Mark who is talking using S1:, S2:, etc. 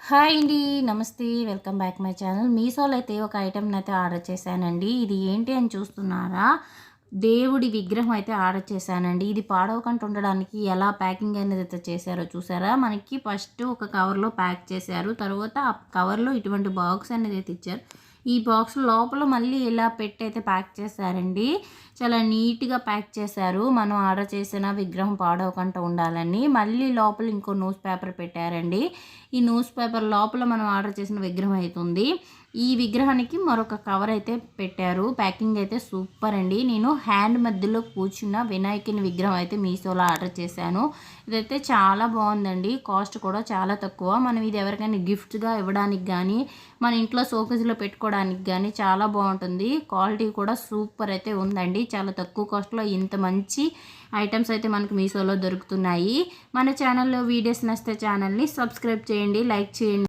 S1: Hi అండి. నమస్తే. Welcome back my channel. మీషోలో అయితే ఒక ఐటెంని అయితే ఆర్డర్ చేశానండి. ఇది ఏంటి అని చూస్తున్నారా? దేవుడి విగ్రహం అయితే ఆర్డర్ చేశానండి. ఇది పాడవకుండా ఉండడానికి ఎలా ప్యాకింగ్ అనేది అయితే చేశారో చూసారా? మనకి ఫస్ట్ ఒక కవర్లో ప్యాక్ చేశారు. తర్వాత ఆ కవర్లో ఇటువంటి బాక్స్ అనేది అయితే ఇచ్చారు. ఈ బాక్స్ లోపల మళ్ళీ ఇలా పెట్టి అయితే ప్యాక్ చేశారండి. చాలా నీట్గా ప్యాక్ చేశారు. మనం ఆర్డర్ చేసిన విగ్రహం పాడవకుండా ఉండాలని. మళ్ళీ లోపల ఇంకో న్యూస్ పేపర్ పెట్టారండి. ఈ న్యూస్ పేపర్ లోపల మనం ఆర్డర్ చేసిన విగ్రహం అవుతుంది. ఈ విగ్రహానికి మరొక కవర్ అయితే పెట్టారు. ప్యాకింగ్ అయితే సూపర్ అండి. నేను హ్యాండ్ మధ్యలో కూర్చున్న వినాయకుని విగ్రహం అయితే మీషోలో ఆర్డర్ చేశాను. ఇదైతే చాలా బాగుందండి. కాస్ట్ కూడా చాలా తక్కువ. మనం ఇది ఎవరికైనా గిఫ్ట్గా ఇవ్వడానికి కానీ, మన ఇంట్లో షోకేస్లో పెట్టుకోవడానికి కానీ చాలా బాగుంటుంది. క్వాలిటీ కూడా సూపర్ అయితే ఉందండి. చాలా తక్కువ కాస్ట్లో ఇంత మంచి ఐటమ్స్ అయితే మనకు మీషోలో దొరుకుతున్నాయి. మన ఛానల్లో వీడియోస్ నచ్చితే ఛానల్ని సబ్స్క్రైబ్ చేయండి, లైక్ చేయండి.